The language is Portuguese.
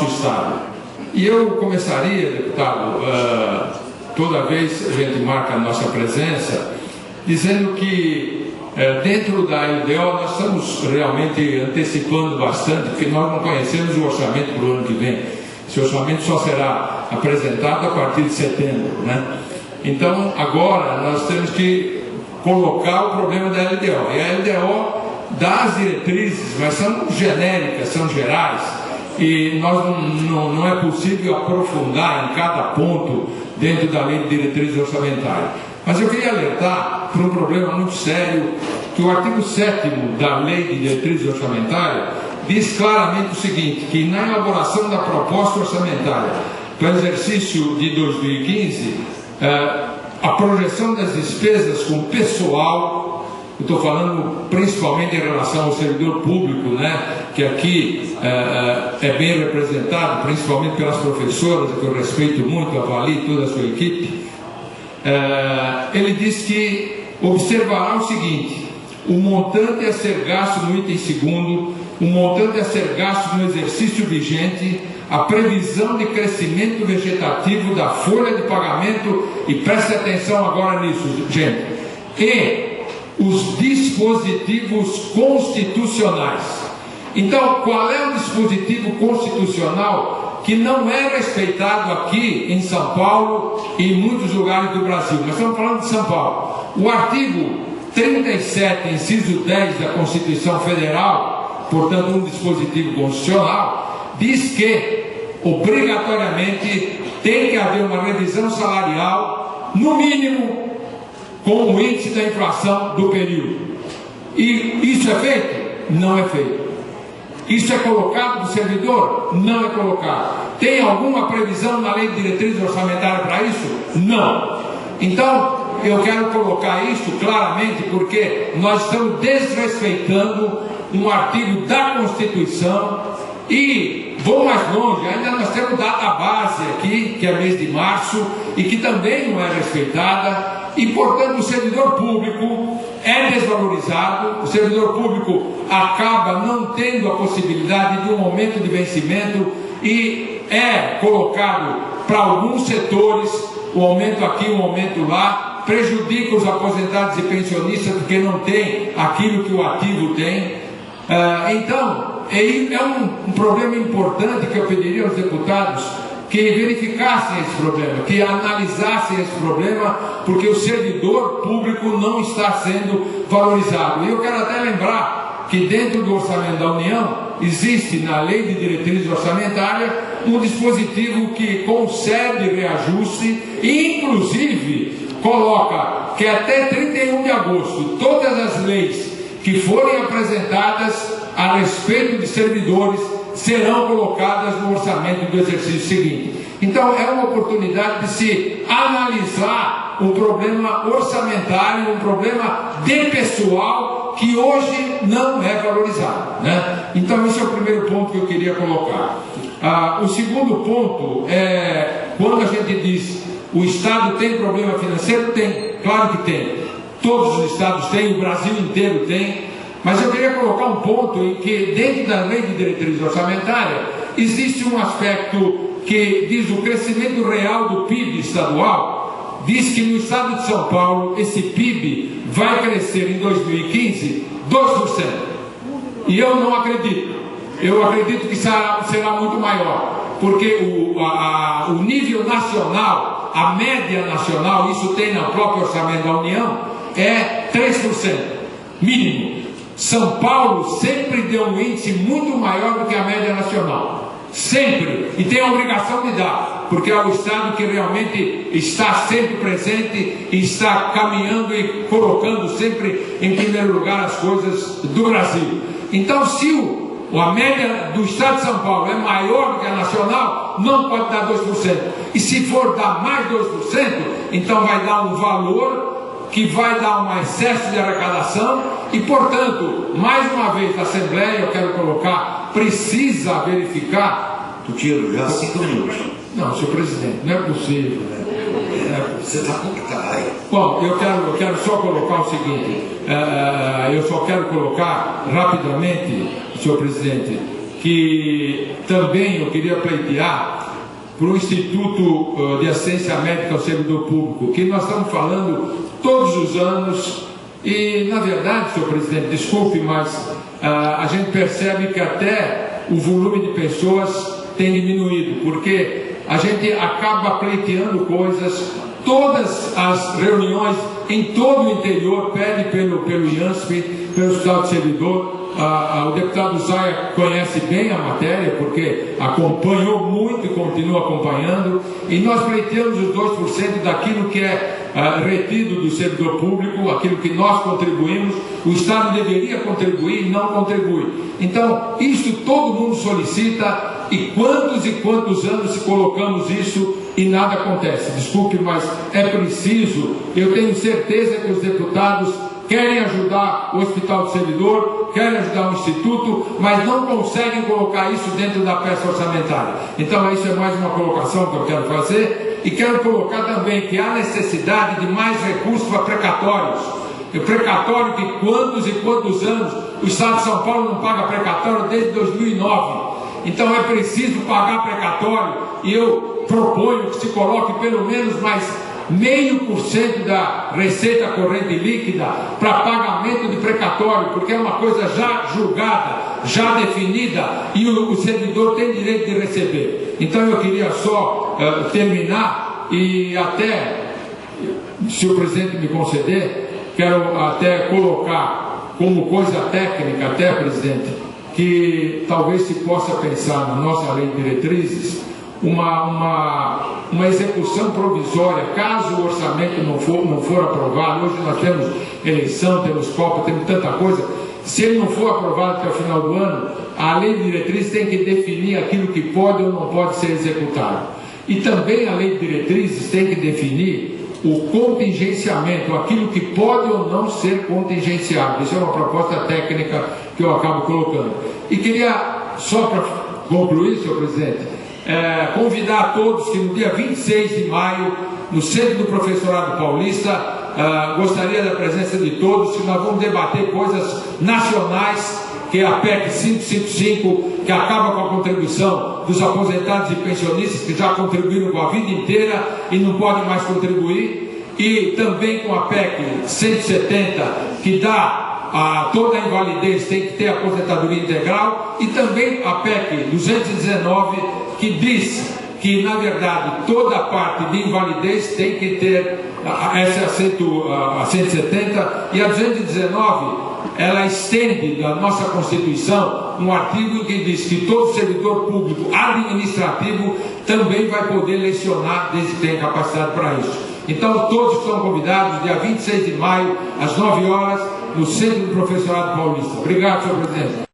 Estado. E eu começaria, deputado, toda vez que a gente marca a nossa presença, dizendo que dentro da LDO nós estamos realmente antecipando bastante, porque nós não conhecemos o orçamento para o ano que vem. Esse orçamento só será apresentado a partir de setembro, né? Então, agora nós temos que colocar o problema da LDO. E a LDO dá as diretrizes, mas são genéricas, são gerais, e nós não é possível aprofundar em cada ponto dentro da lei de diretrizes orçamentárias. Mas eu queria alertar para um problema muito sério, que o artigo 7º da lei de diretrizes orçamentárias diz claramente o seguinte, que na elaboração da proposta orçamentária para o exercício de 2015, a projeção das despesas com pessoal, eu estou falando principalmente em relação ao servidor público, né, que aqui é bem representado, principalmente pelas professoras, que eu respeito muito, avalio toda a sua equipe, ele diz que observará o seguinte: o montante a ser gasto no item 2º, o montante a ser gasto no exercício vigente, a previsão de crescimento vegetativo da folha de pagamento, e preste atenção agora nisso, gente, e os dispositivos constitucionais. Então, qual é o dispositivo constitucional que não é respeitado aqui em São Paulo e em muitos lugares do Brasil? Nós estamos falando de São Paulo. O artigo 37, inciso 10 da Constituição Federal, portanto um dispositivo constitucional, diz que obrigatoriamente tem que haver uma revisão salarial, no mínimo, com o índice da inflação do período. E isso é feito? Não é feito. Isso é colocado do servidor? Não é colocado. Tem alguma previsão na lei de diretrizes orçamentárias para isso? Não. Então, eu quero colocar isso claramente, porque nós estamos desrespeitando um artigo da Constituição. E vou mais longe, ainda nós temos data base aqui, que é mês de março, e que também não é respeitada, e portanto o servidor público é desvalorizado, o servidor público acaba não tendo a possibilidade de um aumento de vencimento, e é colocado para alguns setores, um aumento aqui, um aumento lá, prejudica os aposentados e pensionistas, porque não tem aquilo que o ativo tem. Então, é um problema importante que eu pediria aos deputados que verificassem esse problema, que analisassem esse problema, porque o servidor público não está sendo valorizado. E eu quero até lembrar que dentro do orçamento da União existe na lei de diretrizes orçamentárias um dispositivo que concede reajuste e inclusive coloca que até 31 de agosto todas as leis que forem apresentadas a respeito de servidores serão colocadas no orçamento do exercício seguinte. Então é uma oportunidade de se analisar um problema orçamentário, um problema de pessoal que hoje não é valorizado, né? Então esse é o primeiro ponto que eu queria colocar. O segundo ponto é, quando a gente diz o Estado tem problema financeiro, tem, claro que tem. Todos os estados têm, o Brasil inteiro tem. Mas eu queria colocar um ponto em que, dentro da lei de diretrizes orçamentárias, existe um aspecto que diz o crescimento real do PIB estadual, diz que no estado de São Paulo, esse PIB vai crescer em 2015 2%. E eu não acredito. Eu acredito que será muito maior, porque o nível nacional, a média nacional, isso tem no próprio orçamento da União, é 3%, mínimo. São Paulo sempre deu um índice muito maior do que a média nacional, sempre, e tem a obrigação de dar, porque é o Estado que realmente está sempre presente e está caminhando e colocando sempre em primeiro lugar as coisas do Brasil. Então, se a média do Estado de São Paulo é maior do que a nacional, não pode dar 2%, e se for dar mais 2%, então vai dar um valor que vai dar um excesso de arrecadação e, portanto, mais uma vez a Assembleia, eu quero colocar, precisa verificar. Tu tira já 5 minutos. Não, senhor presidente, não é possível. Você está complicado. Bom, eu quero só colocar o seguinte, eu só quero colocar rapidamente, senhor presidente, que que também eu queria pleitear para o Instituto de Assistência Médica ao Servidor Público, que nós estamos falando todos os anos e, na verdade, senhor presidente, desculpe, mas a gente percebe que até o volume de pessoas tem diminuído, porque a gente acaba pleiteando coisas, todas as reuniões em todo o interior pede pelo IANSP, pelo Hospital do Servidor. O deputado Zaia conhece bem a matéria, porque acompanhou muito e continua acompanhando, e nós pleiteamos os 2% daquilo que é retido do servidor público, aquilo que nós contribuímos. O Estado deveria contribuir e não contribui. Então, isso todo mundo solicita, e quantos anos se colocamos isso e nada acontece. Desculpe, mas é preciso. Eu tenho certeza que os deputados querem ajudar o Hospital do Servidor, querem ajudar o Instituto, mas não conseguem colocar isso dentro da peça orçamentária. Então, isso é mais uma colocação que eu quero fazer, e quero colocar também que há necessidade de mais recursos para precatórios. O precatório que quantos anos o Estado de São Paulo não paga precatório desde 2009. Então é preciso pagar precatório, e eu proponho que se coloque pelo menos mais 0,5% da receita corrente líquida para pagamento de precatório, porque é uma coisa já julgada, já definida, e o servidor tem direito de receber. Então eu queria só terminar, e até, se o presidente me conceder, quero até colocar como coisa técnica, até, presidente, que talvez se possa pensar na nossa lei de diretrizes uma execução provisória, caso o orçamento não for aprovado. Hoje nós temos eleição, temos Copa, temos tanta coisa. Se ele não for aprovado até o final do ano, a lei de diretrizes tem que definir aquilo que pode ou não pode ser executado. E também a lei de diretrizes tem que definir o contingenciamento, aquilo que pode ou não ser contingenciado. Isso é uma proposta técnica que eu acabo colocando. E queria, só para concluir, senhor presidente, convidar a todos que no dia 26 de maio, no Centro do Professorado Paulista, gostaria da presença de todos, que nós vamos debater coisas nacionais, que é a PEC 555, que acaba com a contribuição dos aposentados e pensionistas que já contribuíram com a vida inteira e não podem mais contribuir, e também com a PEC 170, que dá toda a invalidez tem que ter aposentadoria integral, e também a PEC 219, que diz que, na verdade, toda a parte de invalidez tem que ter, essa é a 170, e a 219, ela estende da nossa Constituição um artigo que diz que todo servidor público administrativo também vai poder lecionar, desde que tenha capacidade para isso. Então, todos estão convidados, dia 26 de maio, às 9 horas, no Centro do Professorado Paulista. Obrigado, senhor presidente.